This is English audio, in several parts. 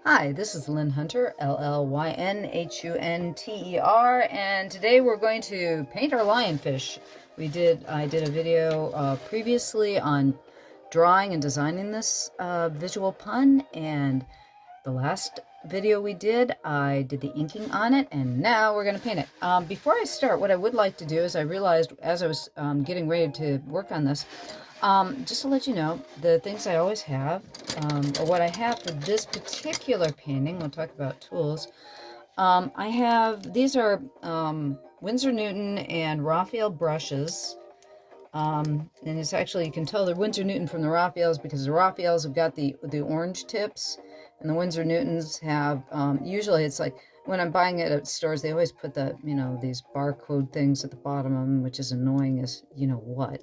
Hi, this is Llyn Hunter, Lynhunter, and today we're going to paint our lionfish. I did a video previously on drawing and designing this visual pun, and the last video we did, I did the inking on it, and now we're going to paint it. Before I start, what I would like to do is I realized as I was getting ready to work on this, just to let you know, the things I always have, or what I have for this particular painting, we'll talk about tools. I have, these are Winsor Newton and Raphael brushes. And it's actually, you can tell they're Winsor Newton from the Raphaels because the Raphaels have got the orange tips, and the Winsor Newtons have, usually it's like, when I'm buying it at stores, they always put the, these barcode things at the bottom of them, which is annoying as you know what.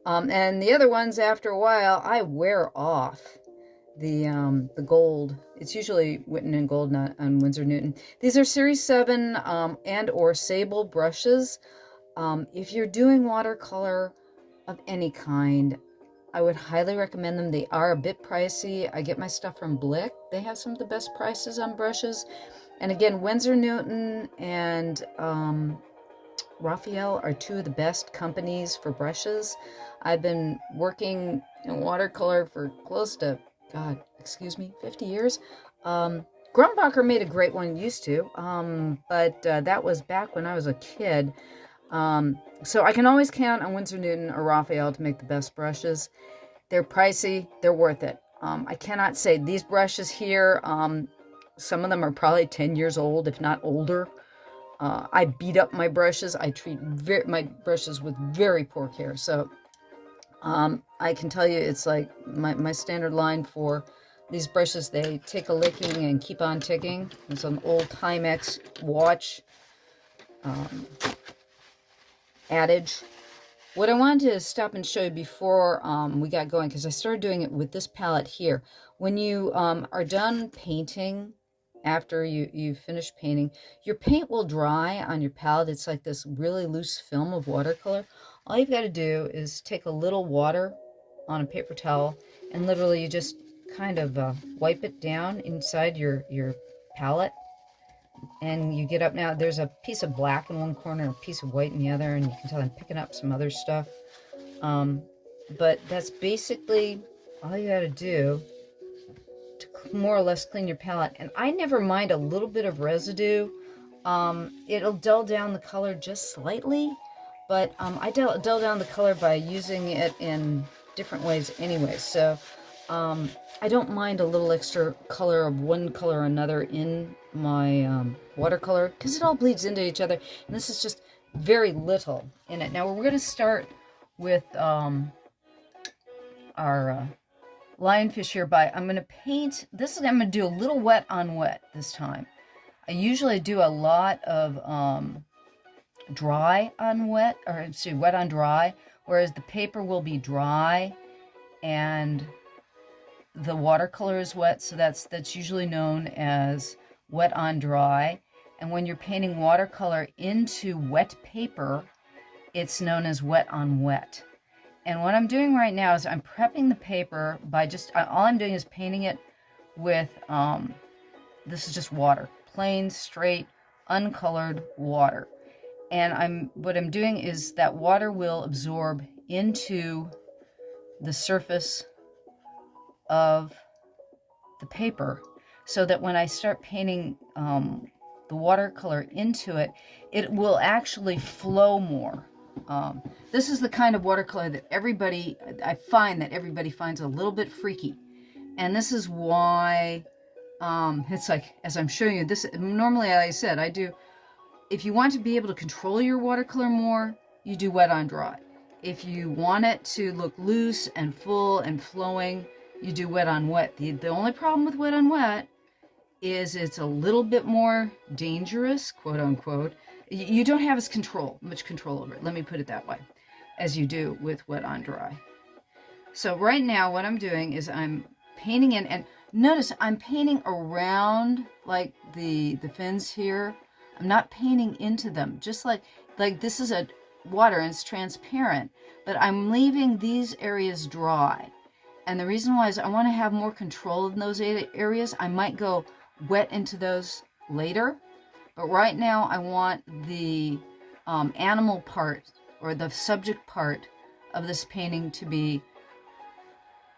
And the other ones, after a while, I wear off the gold. It's usually written in gold, not on Winsor Newton. These are Series 7 and or sable brushes. If you're doing watercolor of any kind, I would highly recommend them. They are a bit pricey. I get my stuff from Blick. They have some of the best prices on brushes. And again, Winsor Newton and Raphael are two of the best companies for brushes. I've been working in watercolor for close to, 50 years. Grumbacher made a great one, used to, but that was back when I was a kid. So I can always count on Winsor Newton or Raphael to make the best brushes. They're pricey, they're worth it. I cannot say these brushes here, some of them are probably 10 years old, if not older. I beat up my brushes. I treat my brushes with very poor care. So I can tell you it's like my standard line for these brushes. They take a licking and keep on ticking. It's an old Timex watch adage. What I wanted to stop and show you before we got going, because I started doing it with this palette here. When you are done painting, after you finish painting, your paint will dry on your palette. It's like this really loose film of watercolor. All you've got to do is take a little water on a paper towel, and literally you just kind of wipe it down inside your palette. And you get up now, there's a piece of black in one corner, a piece of white in the other, and you can tell I'm picking up some other stuff. But that's basically all you got to do to more or less clean your palette. And I never mind a little bit of residue. It'll dull down the color just slightly, but I dull down the color by using it in different ways anyway. So I don't mind a little extra color of one color or another in my watercolor, because it all bleeds into each other, and this is just very little in it. Now we're going to start with our lionfish here I'm going to paint this. I'm going to do a little wet on wet this time. I usually do a lot of dry on wet, or wet on dry, whereas the paper will be dry and the watercolor is wet, so that's usually known as wet on dry. And when you're painting watercolor into wet paper, it's known as wet on wet. And what I'm doing right now is I'm prepping the paper by all I'm doing is painting it with, this is just water, plain, straight, uncolored water. And what I'm doing is that water will absorb into the surface of the paper, so that when I start painting the watercolor into it, it will actually flow more. This is the kind of watercolor that I find that everybody finds a little bit freaky. And this is why it's like, as I'm showing you this, normally, like I said, if you want to be able to control your watercolor more, you do wet on dry. If you want it to look loose and full and flowing, you do wet on wet. The only problem with wet on wet is it's a little bit more dangerous, quote unquote. You don't have much control over it, let me put it that way, as you do with wet on dry. So right now what I'm doing is I'm painting in, and notice I'm painting around like the fins here. I'm not painting into them, just like this is a water and it's transparent, but I'm leaving these areas dry. And the reason why is I want to have more control in those areas. I might go wet into those later. But right now I want the animal part or the subject part of this painting to be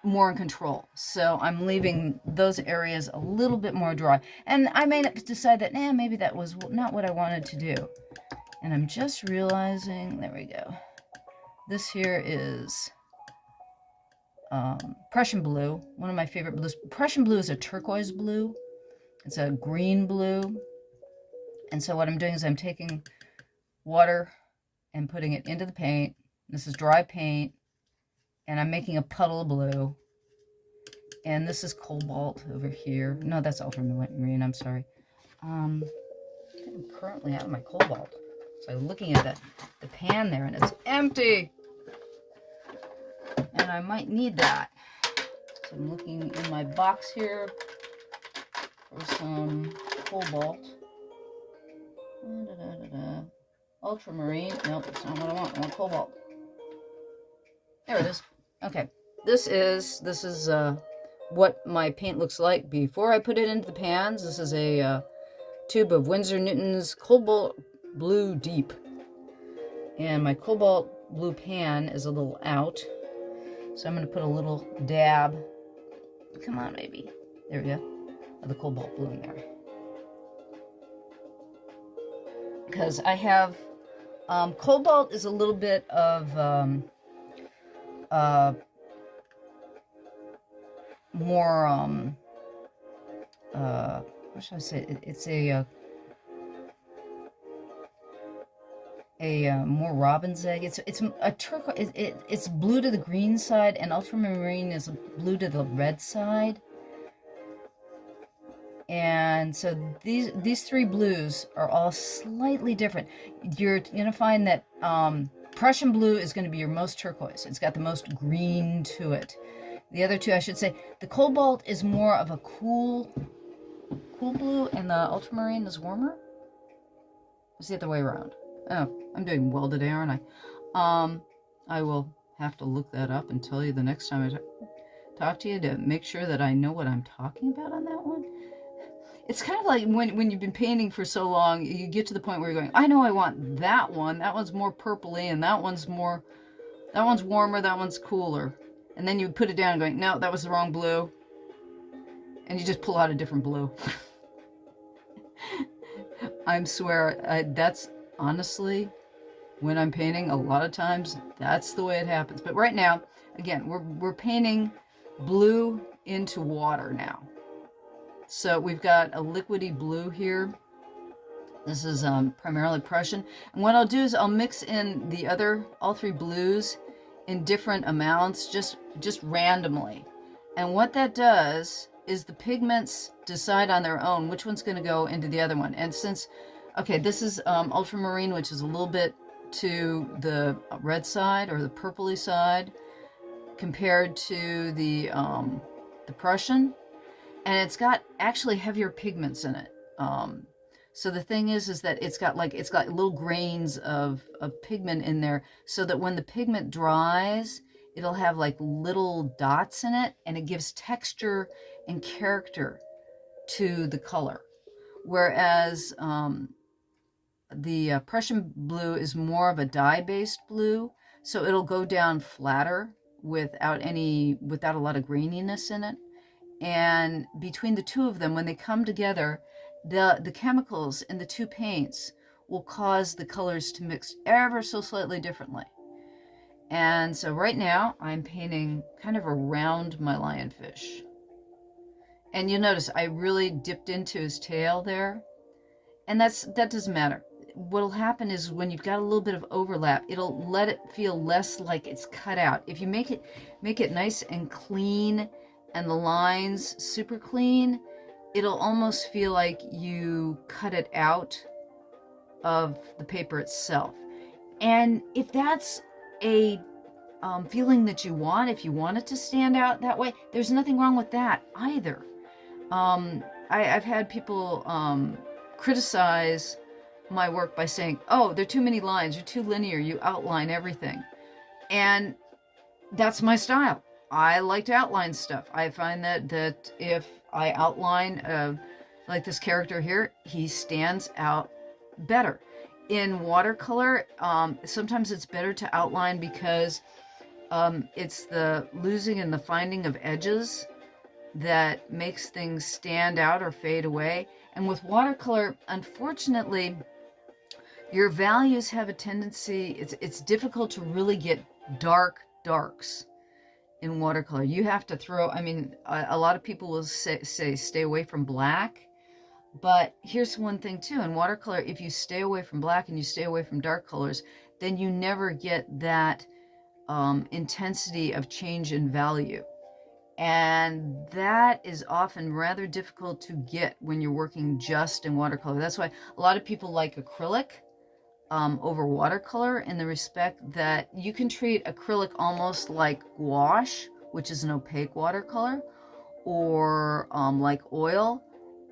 more in control. So I'm leaving those areas a little bit more dry. And I may decide that, maybe that was not what I wanted to do. And I'm just realizing, there we go. This here is Prussian blue, one of my favorite blues. Prussian blue is a turquoise blue. It's a green blue. And so what I'm doing is I'm taking water and putting it into the paint. This is dry paint. And I'm making a puddle of blue. And this is cobalt over here. No, that's ultramarine, I'm sorry. I'm currently out of my cobalt. So I'm looking at the pan there, and it's empty. And I might need that. So I'm looking in my box here for some cobalt. Ultramarine. Nope, that's not what I want. I want cobalt. There it is. Okay. This is what my paint looks like before I put it into the pans. This is a tube of Winsor Newton's Cobalt Blue Deep. And my cobalt blue pan is a little out. So I'm going to put a little dab. Come on, baby. There we go. Of the cobalt blue in there. Because I have... cobalt is a little bit of... more what should I say? It's a more robin's egg. It's a turquoise. It's blue to the green side, and ultramarine is blue to the red side. And so these three blues are all slightly different. You're gonna find that Prussian blue is going to be your most turquoise. It's got the most green to it. The other two, I should say, the cobalt is more of a cool blue, and the ultramarine is warmer. It's the other way around. Oh, I'm doing well today, aren't I? I will have to look that up and tell you the next time I talk to you to make sure that I know what I'm talking about on that one. It's kind of like when you've been painting for so long, you get to the point where you're going, I know I want that one. That one's more purpley, and that one's warmer, that one's cooler. And then you put it down and going, no, that was the wrong blue. And you just pull out a different blue. I swear, that's honestly, when I'm painting, a lot of times, that's the way it happens. But right now, again, we're painting blue into water now. So we've got a liquidy blue here. This is primarily Prussian. And what I'll do is I'll mix in all three blues in different amounts, just randomly. And what that does is the pigments decide on their own which one's going to go into the other one. And since, okay, this is ultramarine, which is a little bit to the red side or the purpley side compared to the Prussian, and it's got actually heavier pigments in it. So the thing is that it's got little grains of pigment in there, so that when the pigment dries, it'll have like little dots in it, and it gives texture and character to the color. Whereas the Prussian blue is more of a dye-based blue, so it'll go down flatter without a lot of graininess in it. And between the two of them, when they come together, the chemicals in the two paints will cause the colors to mix ever so slightly differently. And so right now I'm painting kind of around my lionfish. And you'll notice I really dipped into his tail there. And that doesn't matter. What'll happen is when you've got a little bit of overlap, it'll let it feel less like it's cut out. If you make it nice and clean and the lines super clean, it'll almost feel like you cut it out of the paper itself. And if that's a feeling that you want, if you want it to stand out that way, there's nothing wrong with that either. I've had people criticize my work by saying, oh, there are too many lines, you're too linear, you outline everything. And that's my style. I like to outline stuff. I find that if I outline like this character here, he stands out better. In watercolor, sometimes it's better to outline because it's the losing and the finding of edges that makes things stand out or fade away. And with watercolor, unfortunately, your values have a tendency, it's difficult to really get darks in watercolor. You have to throw, I mean, a lot of people will say stay away from black. But here's one thing too, in watercolor, if you stay away from black and you stay away from dark colors, then you never get that intensity of change in value. And that is often rather difficult to get when you're working just in watercolor. That's why a lot of people like acrylic over watercolor, in the respect that you can treat acrylic almost like gouache, which is an opaque watercolor, or like oil,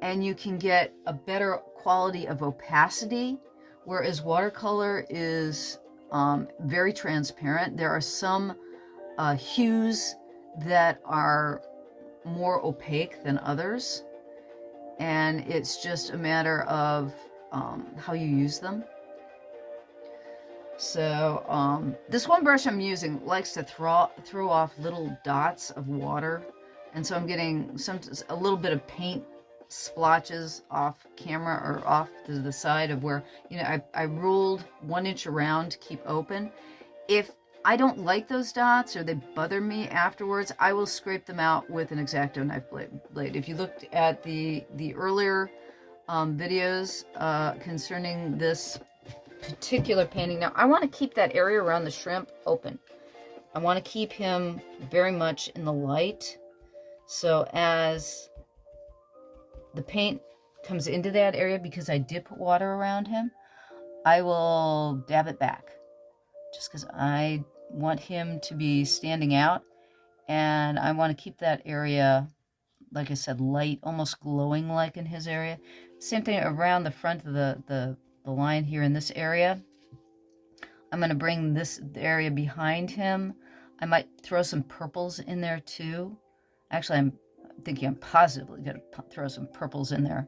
and you can get a better quality of opacity, whereas watercolor is very transparent. There are some hues that are more opaque than others, and it's just a matter of how you use them. So this one brush I'm using likes to throw off little dots of water, and so I'm getting a little bit of paint splotches off camera or off to the side of where, you know, I ruled 1 inch around to keep open. If I don't like those dots or they bother me afterwards, I will scrape them out with an X-Acto knife blade. If you looked at the earlier videos concerning this particular painting, now I want to keep that area around the shrimp open. I want to keep him very much in the light, so as the paint comes into that area, because I did put water around him, I will dab it back just because I want him to be standing out, and I want to keep that area, like I said, light, almost glowing like in his area. Same thing around the front of the line here in this area. I'm going to bring this area behind him. I might throw some purples in there too. Actually, I'm thinking I'm positively going to throw some purples in there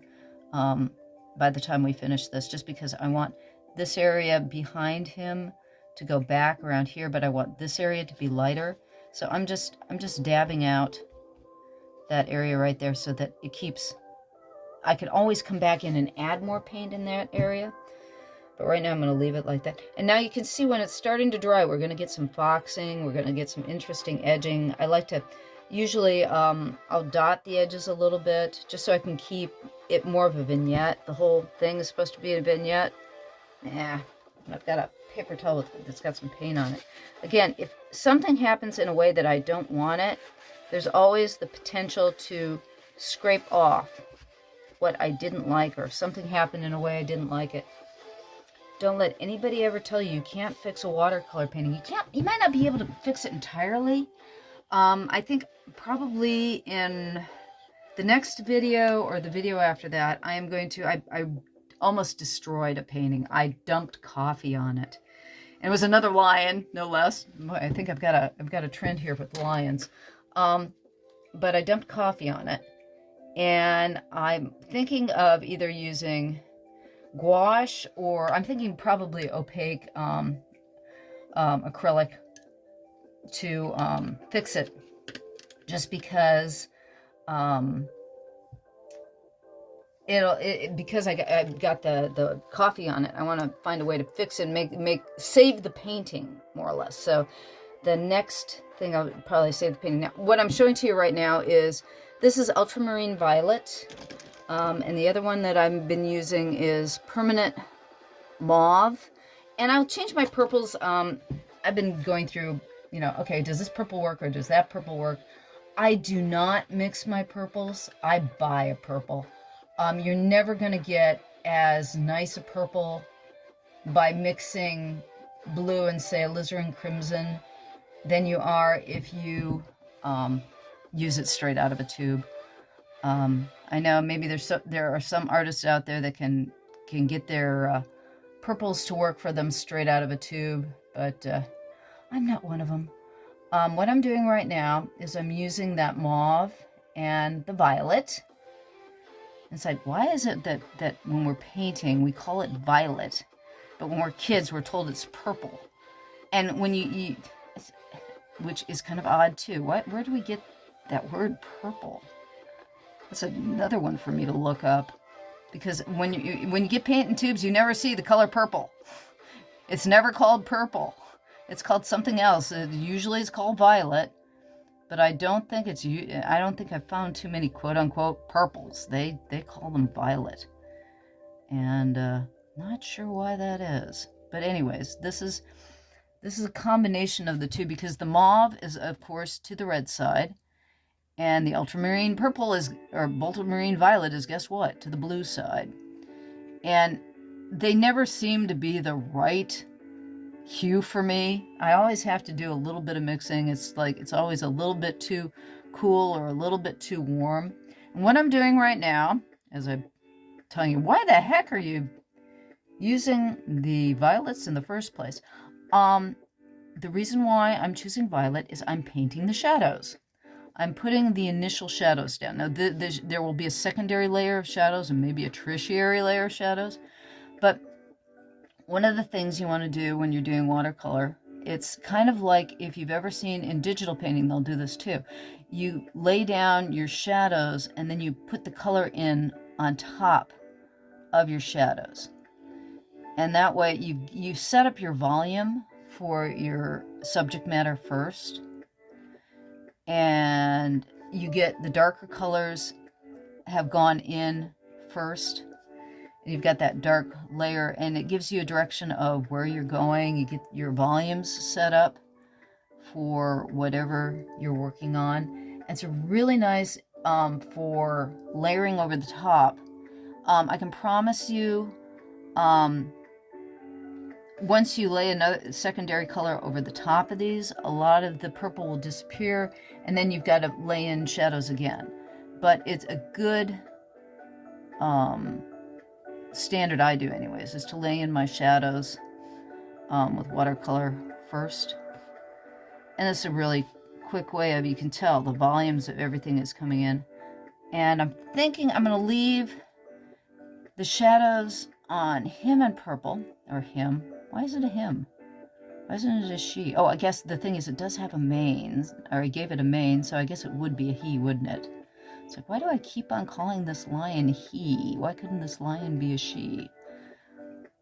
by the time we finish this, just because I want this area behind him to go back around here, but I want this area to be lighter. So I'm just dabbing out that area right there so that it keeps, I can always come back in and add more paint in that area. But right now I'm going to leave it like that. And now you can see when it's starting to dry, we're going to get some foxing. We're going to get some interesting edging. I like to, usually I'll dot the edges a little bit just so I can keep it more of a vignette. The whole thing is supposed to be a vignette. Yeah, I've got a paper towel that's got some paint on it. Again, if something happens in a way that I don't want it, there's always the potential to scrape off what I didn't like, or if something happened in a way I didn't like it. Don't let anybody ever tell you you can't fix a watercolor painting. You might not be able to fix it entirely. I think probably in the next video or the video after that, I am going to, I almost destroyed a painting. I dumped coffee on it. And it was another lion, no less. I think I've got a trend here with lions. But I dumped coffee on it. And I'm thinking of either using gouache, or I'm thinking probably opaque acrylic to fix it, just because because I got the coffee on it, I want to find a way to fix it and save the painting more or less. So the next thing I'll probably save the painting. Now, what I'm showing to you right now is, this is ultramarine violet, and the other one that I've been using is permanent mauve. And I'll change my purples. I've been going through, you know, okay, does this purple work or does that purple work? I do not mix my purples. I buy a purple. You're never going to get as nice a purple by mixing blue and, say, alizarin crimson than you are if you use it straight out of a tube. I know maybe there are some artists out there that can get their purples to work for them straight out of a tube, but I'm not one of them. What I'm doing right now is I'm using that mauve and the violet, It's like, why is it that when we're painting, we call it violet, but when we're kids, we're told it's purple? And when you which is kind of odd too. Where do we get that word purple? That's another one for me to look up, because when you get paint in tubes, you never see the color purple. It's never called purple. It's called something else. Usually it's called violet, but I don't think I've found too many quote unquote purples. They call them violet, and not sure why that is. But anyways, this is a combination of the two, because the mauve is of course to the red side, and the ultramarine purple or ultramarine violet is, guess what, to the blue side. And they never seem to be the right hue for me. I always have to do a little bit of mixing. It's like it's always a little bit too cool or a little bit too warm. And what I'm doing right now, as I'm telling you, why the heck are you using the violets in the first place? The reason why I'm choosing violet is I'm painting the shadows. I'm putting the initial shadows down. Now, there will be a secondary layer of shadows and maybe a tertiary layer of shadows. But one of the things you want to do when you're doing watercolor, it's kind of like if you've ever seen in digital painting, they'll do this too. You lay down your shadows and then you put the color in on top of your shadows. And that way you set up your volume for your subject matter first. And you get the darker colors have gone in first. You've got that dark layer, and it gives you a direction of where you're going. You get your volumes set up for whatever you're working on. And it's really nice for layering over the top. I can promise you, once you lay another secondary color over the top of these, a lot of the purple will disappear, and then you've got to lay in shadows again. But it's a good standard I do anyways, is to lay in my shadows with watercolor first. And it's a really quick way of, you can tell the volumes of everything is coming in. And I'm thinking I'm going to leave the shadows on him in purple, or him. Why is it a him? Why isn't it a she? Oh, I guess the thing is it does have a mane, or I gave it a mane, so I guess it would be a he, wouldn't it? It's like, why do I keep on calling this lion he? Why couldn't this lion be a she?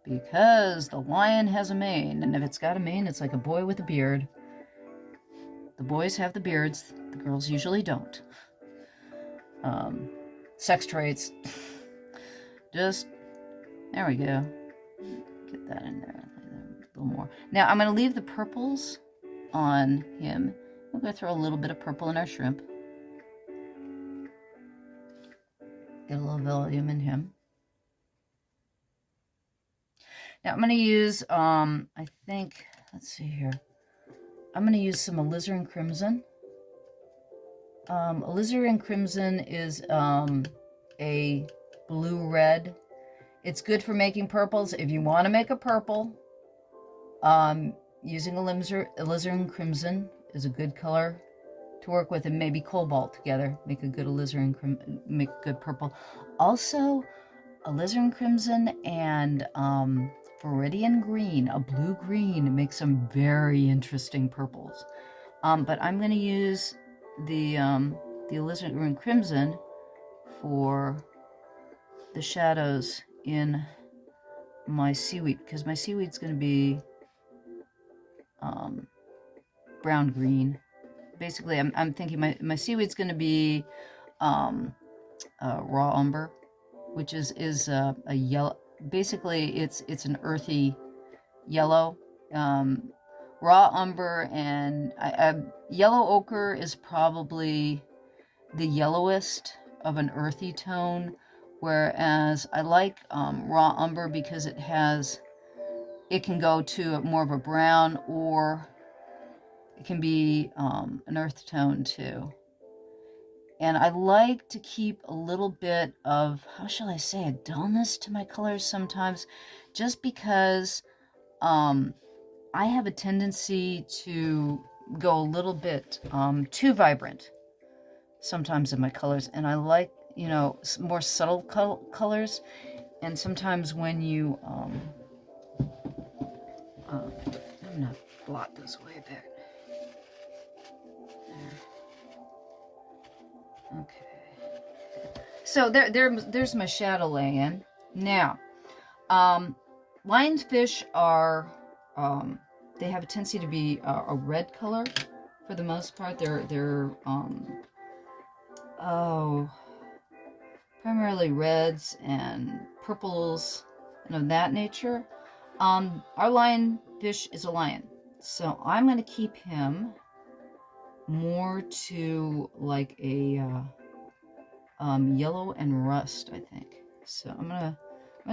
Because the lion has a mane, and if it's got a mane, it's like a boy with a beard. The boys have the beards, the girls usually don't. Sex traits. Just, there we go. Get that in there a little more. Now I'm going to leave the purples on him. We're going to throw a little bit of purple in our shrimp. Get a little volume in him. Now I'm going to use, I think, let's see here. I'm going to use some alizarin crimson. Alizarin crimson is a blue-red. It's good for making purples. If you want to make a purple, using alizarin crimson is a good color to work with, and maybe cobalt together make a good make a good purple. Also, alizarin crimson and viridian green, a blue green, makes some very interesting purples. But I'm going to use the alizarin crimson for the shadows in my seaweed, because my seaweed's going to be brown green. Basically, I'm thinking my seaweed's going to be raw umber, which is a yellow. Basically, it's an earthy yellow. Raw umber and yellow ochre is probably the yellowest of an earthy tone, whereas I like raw umber because it can go to more of a brown, or it can be an earth tone too. And I like to keep a little bit of, how shall I say, a dullness to my colors sometimes, just because I have a tendency to go a little bit too vibrant sometimes in my colors, and I like, you know, more subtle colors. And sometimes when you, I'm gonna blot this way a bit. There. Okay. So there's my shadow laying. Now, lionfish are, they have a tendency to be a red color for the most part. They're primarily reds and purples and of that nature. Our lionfish is a lion, so I'm going to keep him more to like a yellow and rust, I think. So I'm gonna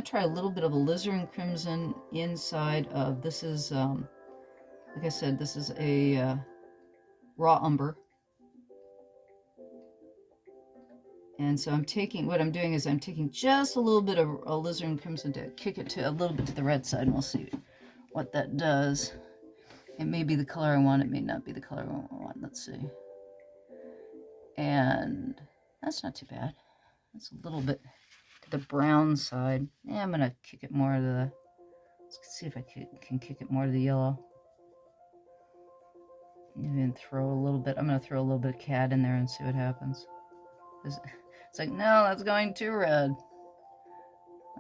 try a little bit of a alizarin crimson inside of, this is like I said, this is a raw umber. And so I'm taking, what I'm doing is I'm taking just a little bit of alizarin crimson to kick it to a little bit to the red side, and we'll see what that does. It may be the color I want, it may not be the color I want. Let's see. And that's not too bad. That's a little bit to the brown side. Yeah, I'm gonna kick it more to the, let's see if I can kick it more to the yellow. Even throw a little bit, I'm gonna throw a little bit of cat in there and see what happens. It's like, no, that's going too red.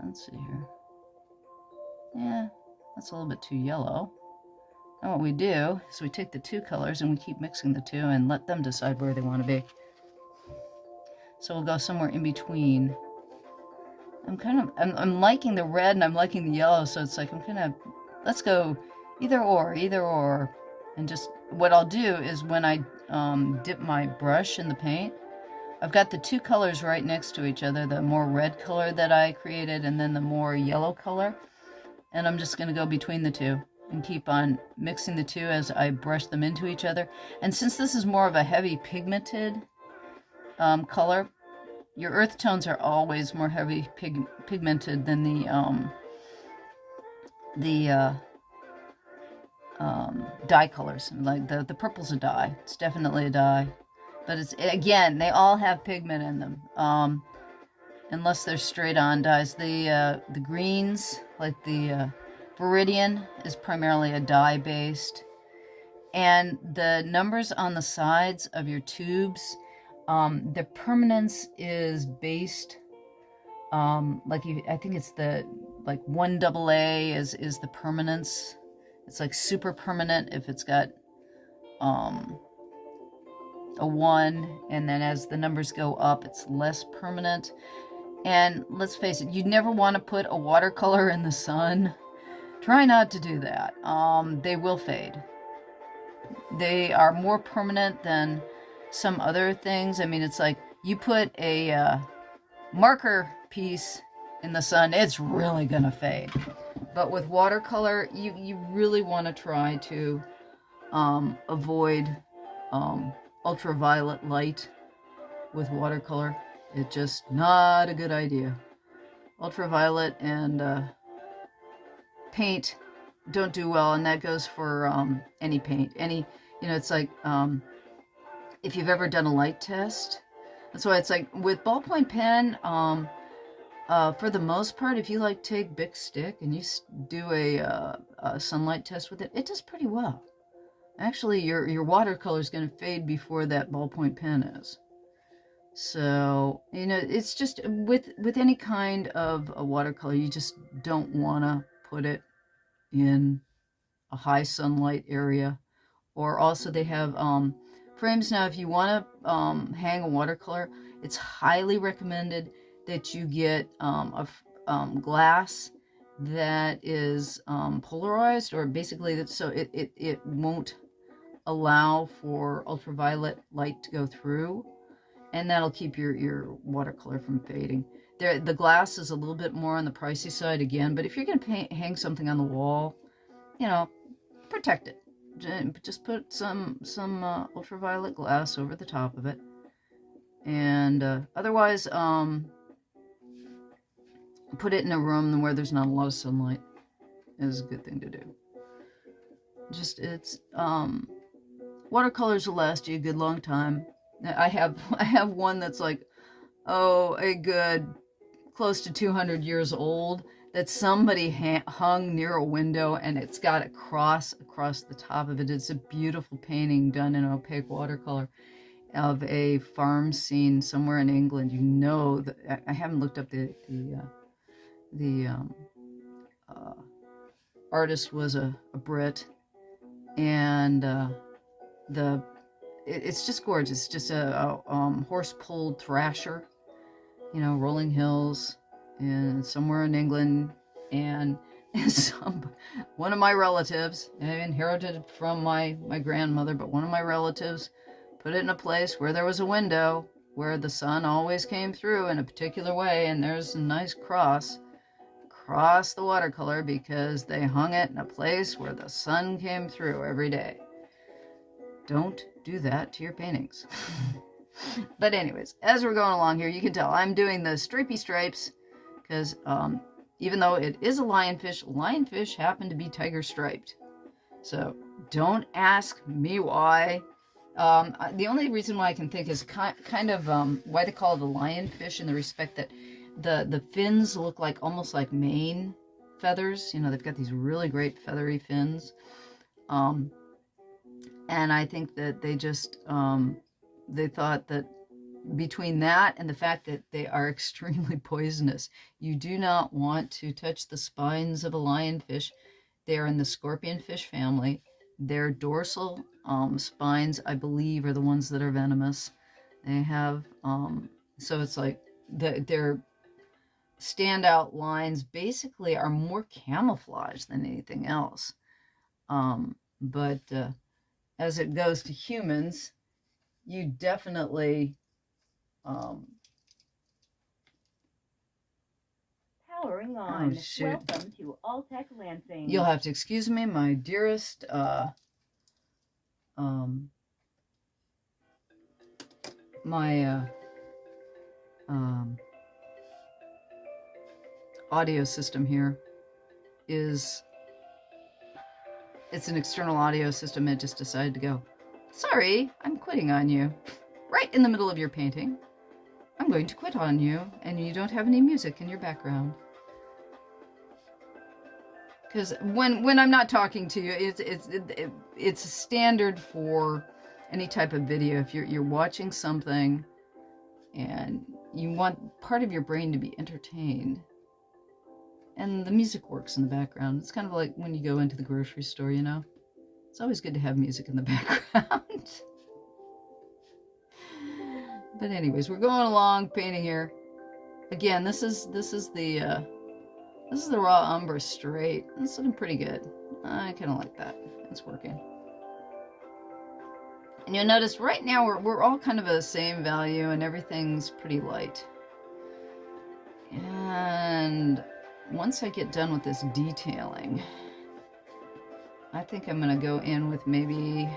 Let's see here. Yeah, that's a little bit too yellow. And what we do is we take the two colors and we keep mixing the two and let them decide where they want to be. So we'll go somewhere in between. I'm liking the red and I'm liking the yellow, so it's like let's go either or. And just, what I'll do is when I dip my brush in the paint, I've got the two colors right next to each other, the more red color that I created and then the more yellow color. And I'm just going to go between the two and keep on mixing the two as I brush them into each other. And since this is more of a heavy pigmented color, your earth tones are always more heavy pigmented than the dye colors. Like the purple's a dye. It's definitely a dye. But it's, again, they all have pigment in them, unless they're straight on dyes. The greens, like the Viridian, is primarily a dye based, and the numbers on the sides of your tubes, the permanence is based, I think it's the 1AA is the permanence. It's like super permanent if it's got a 1, and then as the numbers go up, it's less permanent. And let's face it, you'd never want to put a watercolor in the sun. Try not to do that. They will fade. They are more permanent than some other things. I mean, it's like you put a marker piece in the sun, it's really gonna fade. But with watercolor, you really want to try to avoid ultraviolet light with watercolor. It's just not a good idea. Ultraviolet and paint don't do well, and that goes for any paint. It's like if you've ever done a light test, that's why it's like with ballpoint pen, for the most part, if you take Bic stick and you do a sunlight test with it, it does pretty well. Actually, your watercolor is going to fade before that ballpoint pen is. So, it's just with any kind of a watercolor, you just don't want to put it in a high sunlight area. Or also they have frames now. If you want to hang a watercolor, it's highly recommended that you get a glass that is polarized, or basically so it won't allow for ultraviolet light to go through, and that'll keep your watercolor from fading. The glass is a little bit more on the pricey side again, but if you're going to hang something on the wall, protect it. Just put some ultraviolet glass over the top of it, and otherwise put it in a room where there's not a lot of sunlight is a good thing to do. Watercolors will last you a good long time. I have one that's like oh, a good close to 200 years old that somebody hung near a window, and it's got a cross across the top of it. It's a beautiful painting done in opaque watercolor of a farm scene somewhere in England. You know, that I haven't looked up the uh, artist was a Brit, and it's just gorgeous. It's just a horse-pulled thrasher, you know, rolling hills, and somewhere in England, and one of my relatives, I inherited it from my grandmother, but one of my relatives put it in a place where there was a window where the sun always came through in a particular way, and there's a nice cross across the watercolor because they hung it in a place where the sun came through every day. Don't do that to your paintings. But anyways, as we're going along here, you can tell I'm doing the stripy stripes because even though it is a lionfish happen to be tiger striped. So don't ask me why. The only reason why I can think is kind of why they call it a lionfish, in the respect that the fins look like almost like mane feathers. You know, they've got these really great feathery fins. And I think that they just they thought that between that and the fact that they are extremely poisonous, you do not want to touch the spines of a lionfish. They are in the scorpionfish family. Their dorsal spines, I believe, are the ones that are venomous. They have, so it's like their standout lines basically are more camouflage than anything else. But as it goes to humans, you definitely powering on. Oh, shoot. Welcome to Alltech Lansing. You'll have to excuse me, my dearest my audio system here is, it's an external audio system. It just decided to go, sorry, I'm quitting on you. Right in the middle of your painting. I'm going to quit on you, and you don't have any music in your background. Because when I'm not talking to you, it's standard for any type of video. If you're watching something and you want part of your brain to be entertained, and the music works in the background. It's kind of like when you go into the grocery store, you know? It's always good to have music in the background. But anyways, we're going along painting here. Again, this is the raw umber straight. It's looking pretty good. I kind of like that. It's working. And you'll notice right now we're all kind of the same value, and everything's pretty light. And once I get done with this detailing, I think I'm going to go in with maybe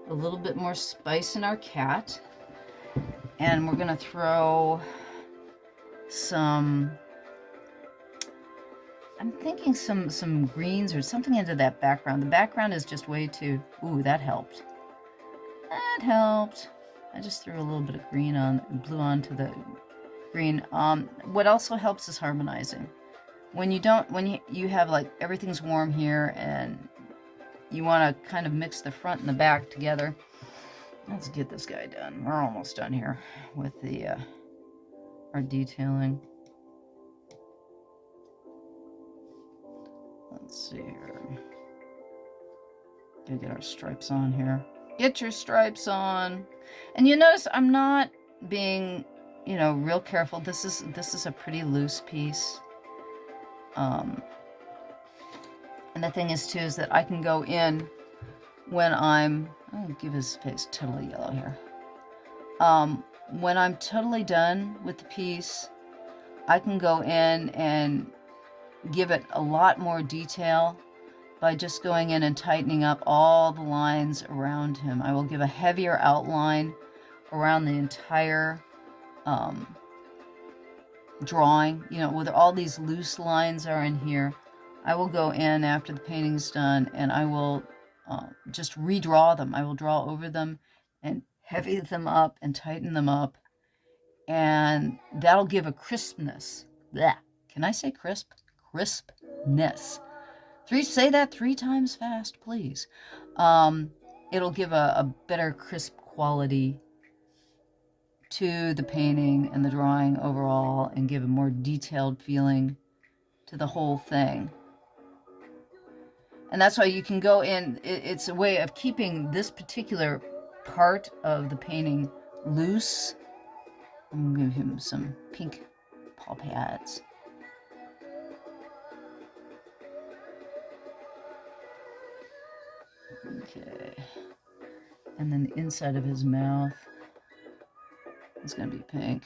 a little bit more spice in our cat. And we're going to throw some, I'm thinking some greens or something into that background. The background is just way too, ooh, that helped. That helped. I just threw a little bit of green on, blue onto the green. What also helps is harmonizing. When you have like everything's warm here and you want to kind of mix the front and the back together. Let's get this guy done. We're almost done here with the our detailing. Let's see here. Gotta get our stripes on here. Get your stripes on. And you notice I'm not being, you know, real careful. This is a pretty loose piece. And the thing is too is that I can go in when I'll give his face totally yellow here. When I'm totally done with the piece, I can go in and give it a lot more detail by just going in and tightening up all the lines around him. I will give a heavier outline around the entire drawing, you know, with all these loose lines are in here. I will go in after the painting's done and I will just redraw them. I will draw over them and heavy them up and tighten them up And that'll give a crispness. Blech. Can I say crisp? Crispness. Say that 3 times fast, please. It'll give a better crisp quality to the painting and the drawing overall, and give a more detailed feeling to the whole thing. And that's why you can go in, it's a way of keeping this particular part of the painting loose. I'm going to give him some pink paw pads. Okay. And then the inside of his mouth is going to be pink.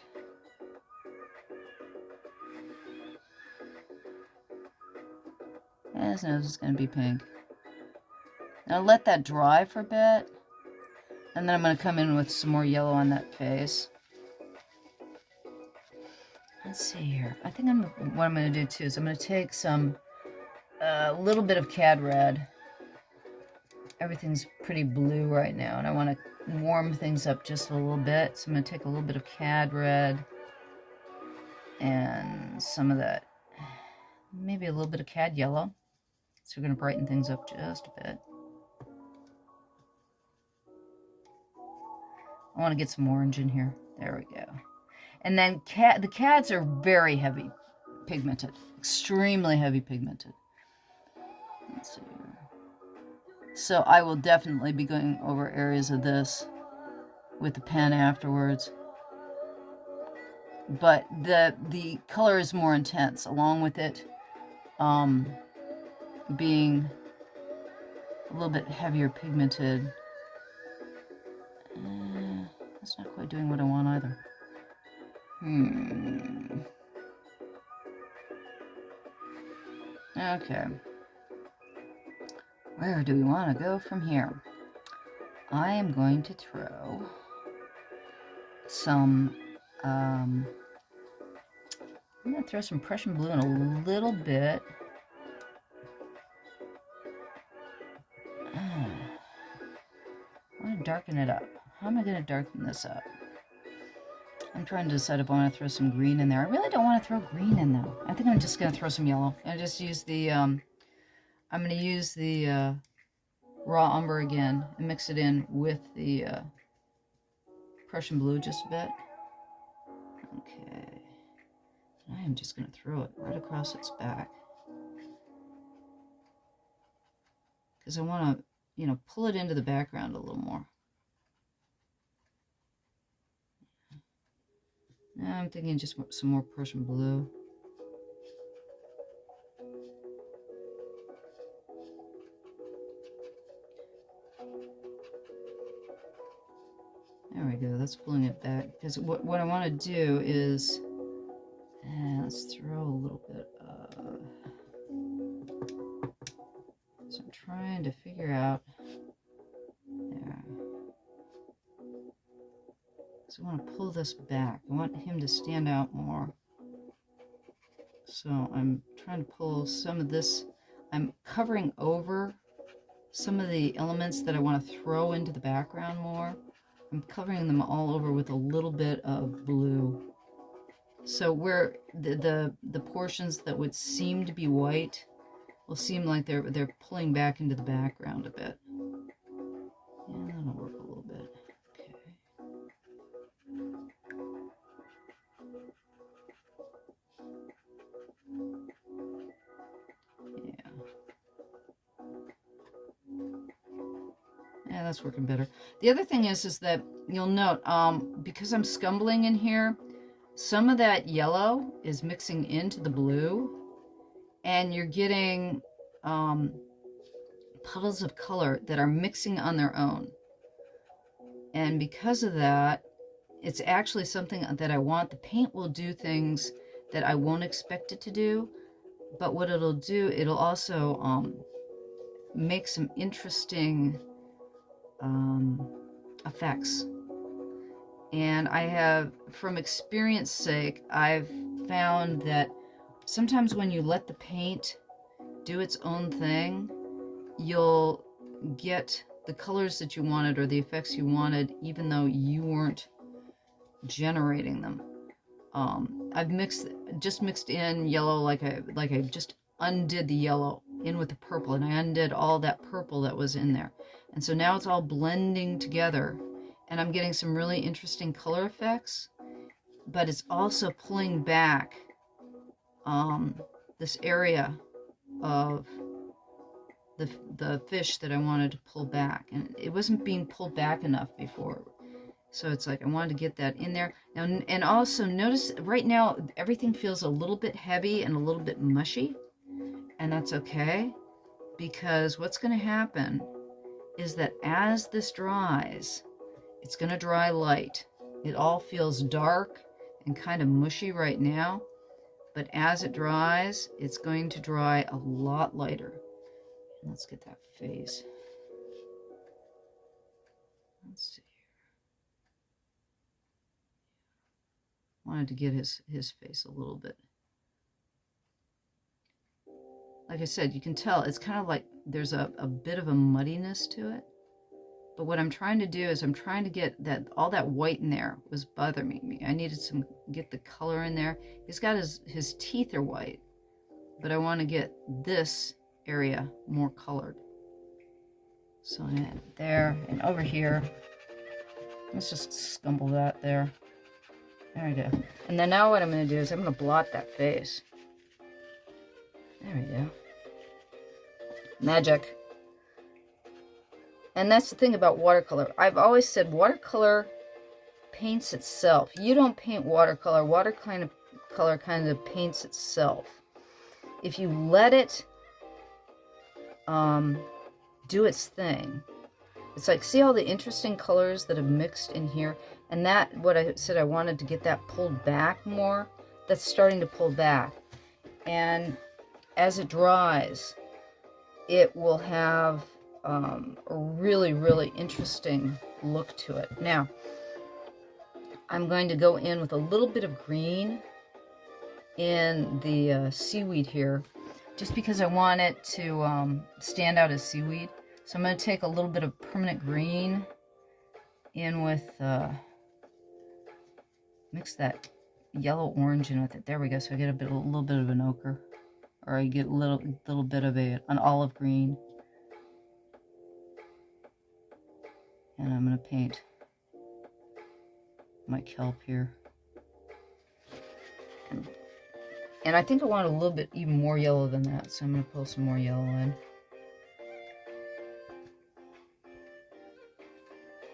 And his nose is going to be pink. Now let that dry for a bit. And then I'm going to come in with some more yellow on that face. Let's see here. I think what I'm going to do too is I'm going to take some, a little bit of cad red. Everything's pretty blue right now, and I want to warm things up just a little bit. So I'm going to take a little bit of cad red and some of that, maybe a little bit of cad yellow. So we're going to brighten things up just a bit. I want to get some orange in here. There we go. And then the cads are very heavy pigmented, extremely heavy pigmented. Let's see here. So I will definitely be going over areas of this with the pen afterwards. But the color is more intense, along with it being a little bit heavier pigmented. That's not quite doing what I want either. Okay. Where do we want to go from here? I am going to throw some, I'm going to throw some Prussian blue in a little bit. I want to darken it up. How am I going to darken this up? I'm trying to decide if I want to throw some green in there. I really don't want to throw green in though. I think I'm just going to throw some yellow. And just use the, I'm going to use the raw umber again and mix it in with the Prussian blue just a bit. Okay. I am just going to throw it right across its back. Because I want to, you know, pull it into the background a little more. Now I'm thinking just some more Prussian blue. There we go, that's pulling it back. Because what I want to do is, let's throw a little bit of, so I'm trying to figure out, there. So I want to pull this back. I want him to stand out more. So I'm trying to pull some of this. I'm covering over some of the elements that I want to throw into the background more. I'm covering them all over with a little bit of blue. So where the portions that would seem to be white will seem like they're pulling back into the background a bit. Yeah, that'll work a little bit. Yeah, that's working better. The other thing is that you'll note, because I'm scumbling in here, some of that yellow is mixing into the blue, and you're getting puddles of color that are mixing on their own. And because of that, it's actually something that I want. The paint will do things that I won't expect it to do, but what it'll do, it'll also make some interesting effects. And I have, from experience sake, I've found that sometimes when you let the paint do its own thing, you'll get the colors that you wanted or the effects you wanted, even though you weren't generating them. I've just mixed in yellow, like I just undid the yellow in with the purple, and I undid all that purple that was in there. And so now it's all blending together, and I'm getting some really interesting color effects, but it's also pulling back this area of the fish that I wanted to pull back, and it wasn't being pulled back enough before. So it's like I wanted to get that in there. Now, and also notice right now everything feels a little bit heavy and a little bit mushy, and that's okay, because what's going to happen is that as this dries, it's going to dry light. It all feels dark and kind of mushy right now, but as it dries, it's going to dry a lot lighter. Let's get that face. Let's see. Wanted to get his face a little bit. Like I said, you can tell it's kind of like there's a bit of a muddiness to it. But what I'm trying to do is I'm trying to get that, all that white in there was bothering me. I needed get the color in there. He's got his teeth are white, but I want to get this area more colored. So I add it there and over here. Let's just scumble that there. There we go. And then now what I'm going to do is I'm going to blot that face. There we go. Magic. And that's the thing about watercolor. I've always said watercolor paints itself. You don't paint watercolor. Watercolor kind of paints itself. If you let it do its thing. It's like, see all the interesting colors that have mixed in here? And that, what I said, I wanted to get that pulled back more. That's starting to pull back. And as it dries, it will have a really, really interesting look to it. Now, I'm going to go in with a little bit of green in the seaweed here, just because I want it to stand out as seaweed. So I'm going to take a little bit of permanent green in with, mix that yellow orange in with it. There we go. So I get a little bit of an ochre, or I get a little bit of an olive green. And I'm going to paint my kelp here. And I think I want a little bit even more yellow than that, so I'm going to pull some more yellow in.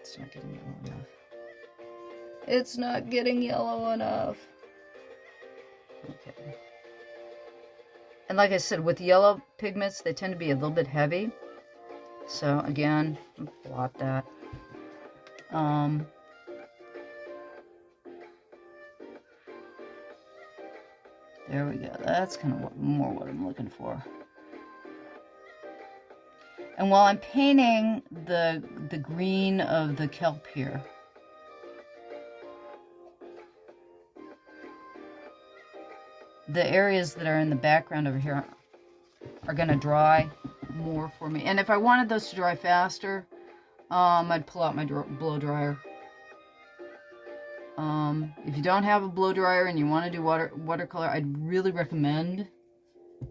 It's not getting yellow enough. It's not getting yellow enough. Okay. And like I said, with yellow pigments, they tend to be a little bit heavy. So again, blot that. There we go. That's kind of more what I'm looking for. And while I'm painting the green of the kelp here, the areas that are in the background over here are going to dry more for me. And if I wanted those to dry faster, I'd pull out my blow dryer. If you don't have a blow dryer and you want to do watercolor, I'd really recommend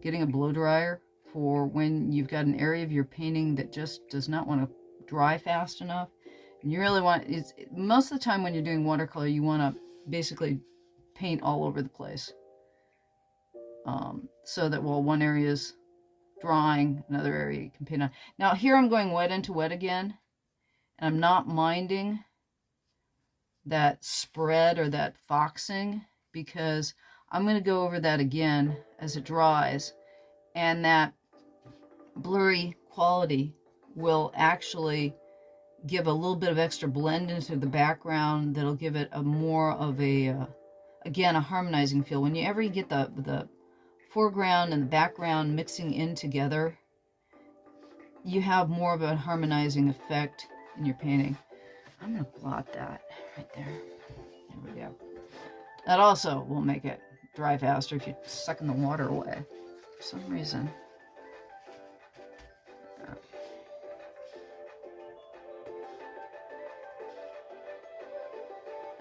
getting a blow dryer for when you've got an area of your painting that just does not want to dry fast enough. And you really want, most of the time when you're doing watercolor, you want to basically paint all over the place. So that while one area is drying, another area you can paint on. Now here I'm going wet into wet again, and I'm not minding that spread or that foxing, because I'm going to go over that again as it dries, and that blurry quality will actually give a little bit of extra blend into the background that'll give it a more of a again, a harmonizing feel. Whenever you get the foreground and the background mixing in together, you have more of a harmonizing effect in your painting. I'm going to blot that right there. There we go. That also will make it dry faster if you're sucking the water away for some reason.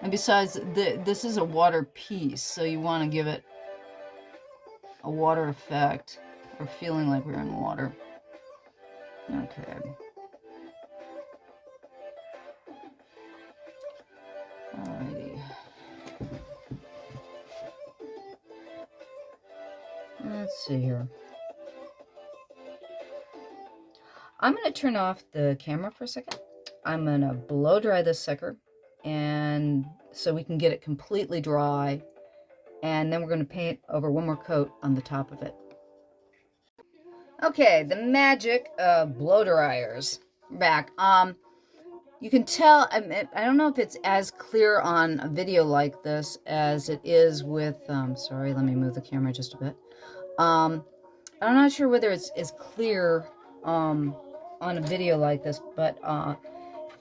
And besides, this is a water piece, so you want to give it a water effect, or feeling like we're in water. Okay. Alrighty. Let's see here. I'm going to turn off the camera for a second. I'm going to blow dry this sucker, and so we can get it completely dry, and then we're going to paint over one more coat on the top of it. Okay, the magic of blow dryers. Back. You can tell, I don't know if it's as clear on a video like this as it is with, sorry, let me move the camera just a bit. I'm not sure whether it's as clear on a video like this, but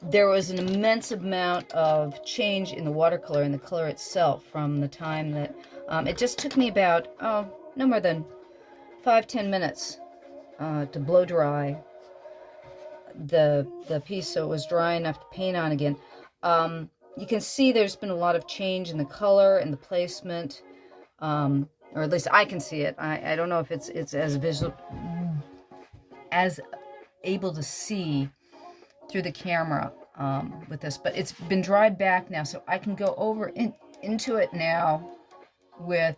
there was an immense amount of change in the watercolor and the color itself from the time that, it just took me about, no more than 5-10 minutes to blow dry the piece so it was dry enough to paint on again. You can see there's been a lot of change in the color and the placement, or at least I can see it. I don't know if it's as visual as able to see through the camera with this, but it's been dried back now, so I can go over into it now with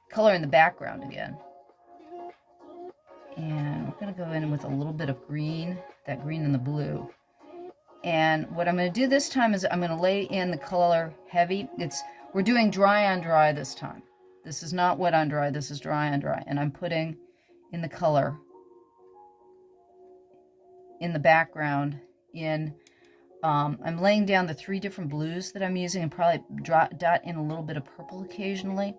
color in the background again. And we're going to go in with a little bit of green, that green and the blue. And what I'm going to do this time is I'm going to lay in the color heavy. We're doing dry on dry this time. This is not wet on dry, this is dry on dry. And I'm putting in the color in the background I'm laying down the 3 different blues that I'm using, and probably dot in a little bit of purple occasionally.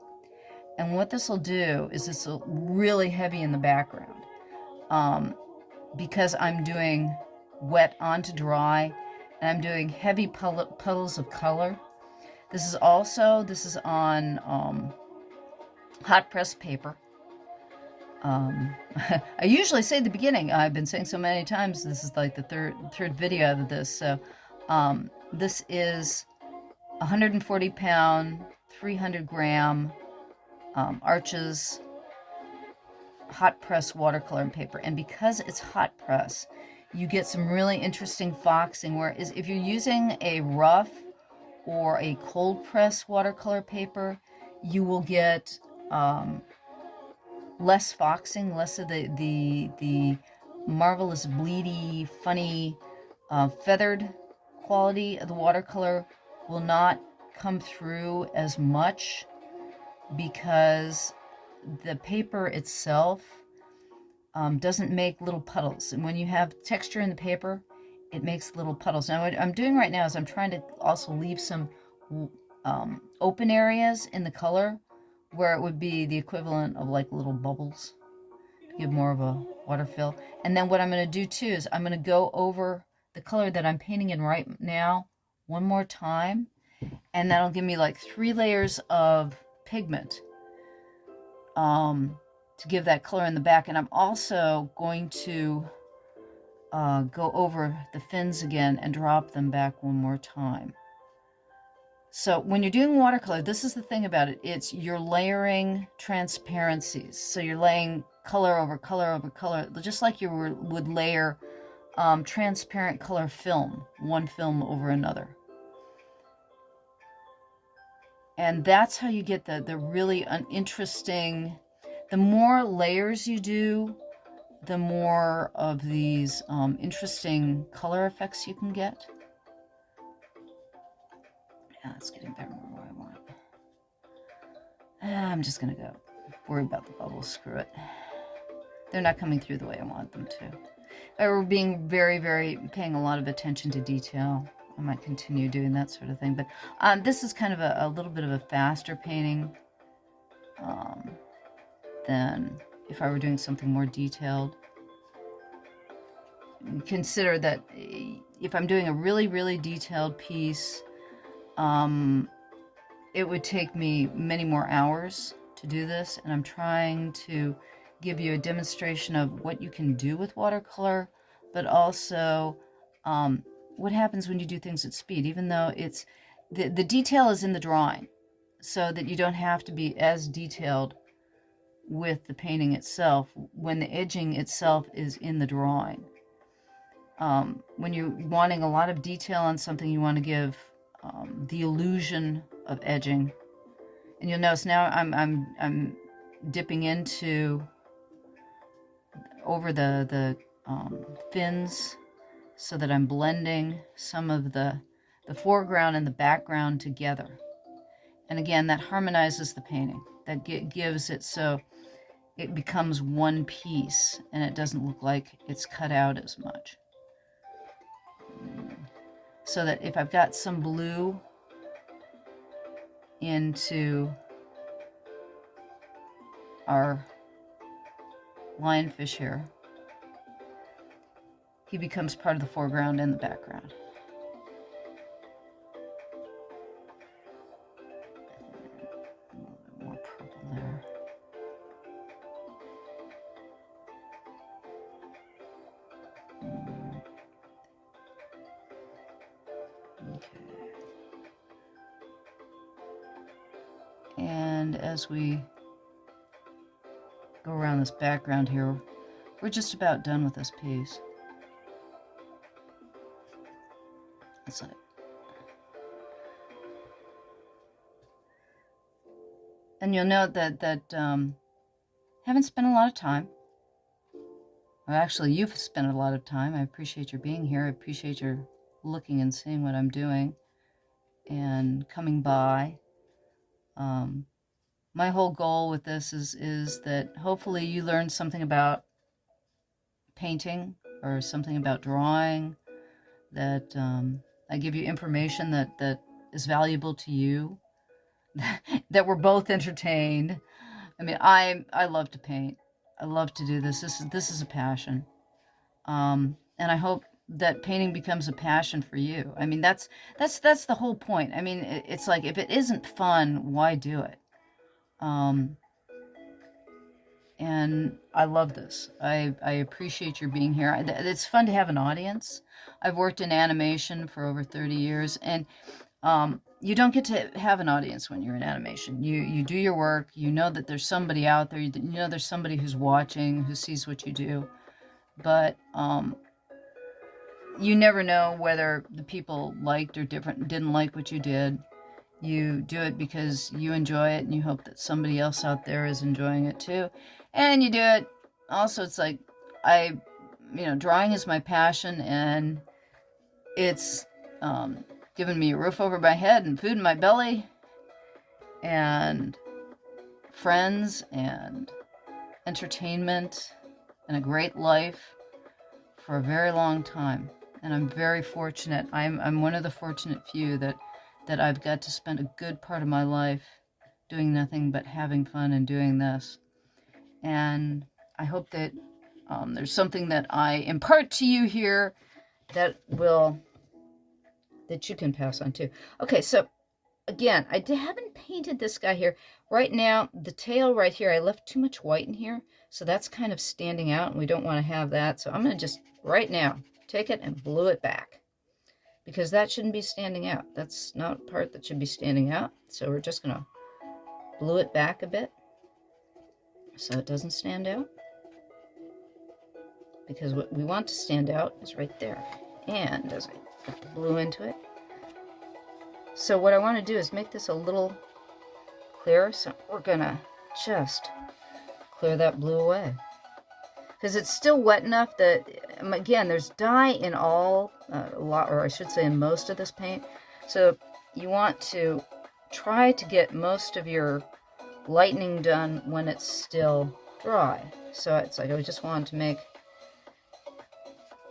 And what this will do is this will really heavy in the background. Because I'm doing wet onto dry, and I'm doing heavy puddles of color. This is on hot press paper. I usually say at the beginning, I've been saying so many times, this is like the third video of this. So this is 140 pound, 300 gram Arches hot press watercolor paper. And because it's hot press, you get some really interesting foxing, whereas if you're using a rough or a cold press watercolor paper, you will get less foxing, less of the marvelous bleedy, funny, feathered quality of the watercolor will not come through as much, because the paper itself doesn't make little puddles. And when you have texture in the paper, it makes little puddles. Now what I'm doing right now is I'm trying to also leave some open areas in the color where it would be the equivalent of like little bubbles to give more of a water fill. And then what I'm going to do too is I'm going to go over the color that I'm painting in right now one more time, and that'll give me like 3 layers of pigment to give that color in the back. And I'm also going to go over the fins again and drop them back one more time. So when you're doing watercolor, this is the thing about it. You're layering transparencies. So you're laying color over color over color, just like you would layer transparent color film, one film over another. And that's how you get the really interesting, the more layers you do, the more of these interesting color effects you can get. Yeah, it's getting better where I want. I'm just going to go worry about the bubbles. Screw it. They're not coming through the way I want them to. We're being paying a lot of attention to detail. I might continue doing that sort of thing. But this is kind of a little bit of a faster painting than if I were doing something more detailed. Consider that if I'm doing a really detailed piece, it would take me many more hours to do this, and I'm trying to give you a demonstration of what you can do with watercolor, but also what happens when you do things at speed, even though it's, the detail is in the drawing, so that you don't have to be as detailed with the painting itself when the edging itself is in the drawing. When you're wanting a lot of detail on something, you want to give the illusion of edging. And you'll notice now I'm dipping into over the fins, so that I'm blending some of the foreground and the background together. And again, that harmonizes the painting. That gives it so it becomes one piece and it doesn't look like it's cut out as much. So that if I've got some blue into our lionfish here, he becomes part of the foreground and the background. A little bit more purple there. Okay. And as we go around this background here, we're just about done with this piece. It's like, and you'll note that haven't spent a lot of time. Well, actually, you've spent a lot of time. I appreciate your being here. I appreciate your looking and seeing what I'm doing and coming by. My whole goal with this is that hopefully you learn something about painting or something about drawing, that I give you information that is valuable to you, that we're both entertained. I mean, I love to paint. I love to do this. This is a passion. And I hope that painting becomes a passion for you. I mean, that's the whole point. I mean, it's like, if it isn't fun, why do it? And I love this. I appreciate your being here. It's fun to have an audience. I've worked in animation for over 30 years, and you don't get to have an audience when you're in animation. You do your work. You know that there's somebody out there. You know there's somebody who's watching, who sees what you do. But you never know whether the people liked or didn't like what you did. You do it because you enjoy it, and you hope that somebody else out there is enjoying it too. And you do it also, it's like, drawing is my passion, and it's given me a roof over my head and food in my belly and friends and entertainment and a great life for a very long time. And I'm very fortunate. I'm one of the fortunate few that I've got to spend a good part of my life doing nothing but having fun and doing this. And I hope that there's something that I impart to you here that you can pass on too. Okay, so again, I haven't painted this guy here. Right now, the tail right here, I left too much white in here, so that's kind of standing out, and we don't want to have that. So I'm going to just, right now, take it and glue it back, because that shouldn't be standing out. That's not a part that should be standing out. So we're just going to glue it back a bit so it doesn't stand out, because what we want to stand out is right there. And as I put the blue into it, so what I want to do is make this a little clearer. So we're going to just clear that blue away, because it's still wet enough that, again, there's dye in all, a lot, or I should say in most of this paint. So you want to try to get most of your lightening done when it's still dry. So it's like I just wanted to make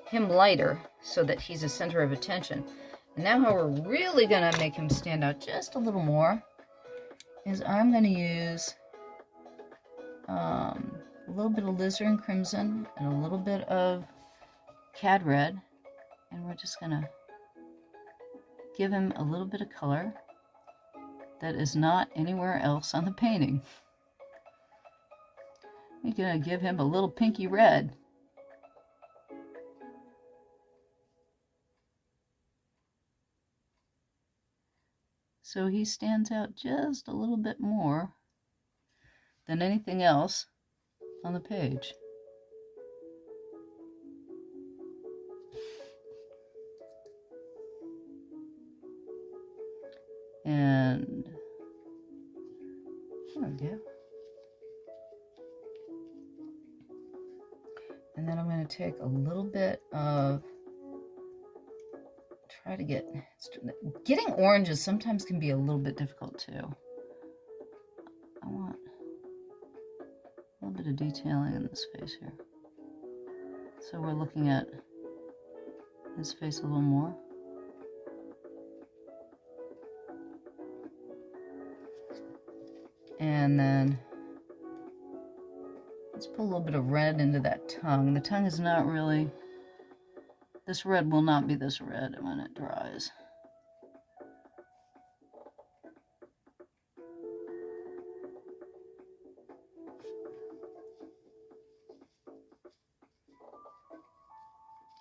him lighter so that he's a center of attention. And now how we're really going to make him stand out just a little more is I'm going to use a little bit of alizarin crimson and a little bit of cad red, and we're just going to give him a little bit of color that is not anywhere else on the painting. We're going to give him a little pinky red. So he stands out just a little bit more than anything else on the page. And there we go. And then I'm going to take a little bit of, try to getting oranges sometimes can be a little bit difficult too. I want a little bit of detailing in this face here. So we're looking at his face a little more. And then let's put a little bit of red into that tongue. The tongue is not really, this red will not be this red when it dries.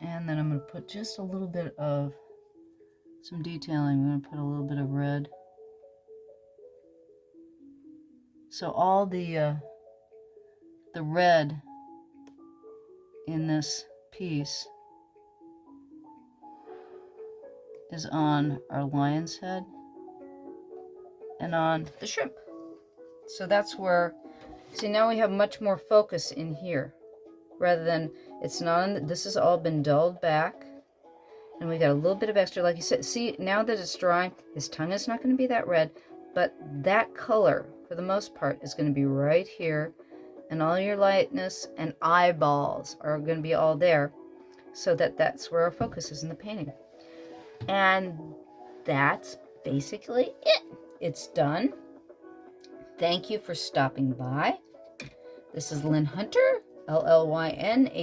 And then I'm going to put just a little bit of some detailing. I'm going to put a little bit of red. So all the red in this piece is on our lion's head and on the shrimp. So that's where, see, now we have much more focus in here rather than, it's not on, this has all been dulled back and we got a little bit of extra, like you said. See, now that it's dry, his tongue is not going to be that red, but that color for the most part is going to be right here, and all your lightness and eyeballs are going to be all there, so that's where our focus is in the painting. And that's basically it. It's done. Thank you for stopping by. This is Llyn Hunter, LLYNHUNTER.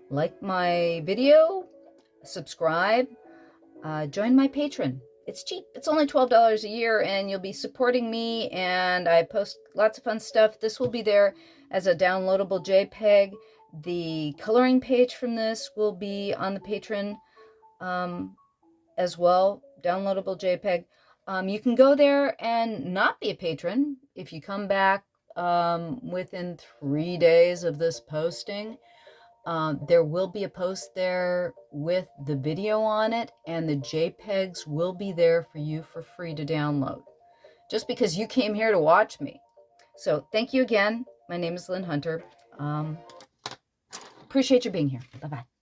Like my video, subscribe, join my Patreon. It's cheap. It's only $12 a year, and you'll be supporting me, and I post lots of fun stuff. This will be there as a downloadable JPEG. The coloring page from this will be on the Patreon as well, downloadable JPEG. You can go there and not be a patron. If you come back within 3 days of this posting, there will be a post there with the video on it, and the JPEGs will be there for you for free to download, just because you came here to watch me. So thank you again. My name is Llyn Hunter. Appreciate you being here. Bye-bye.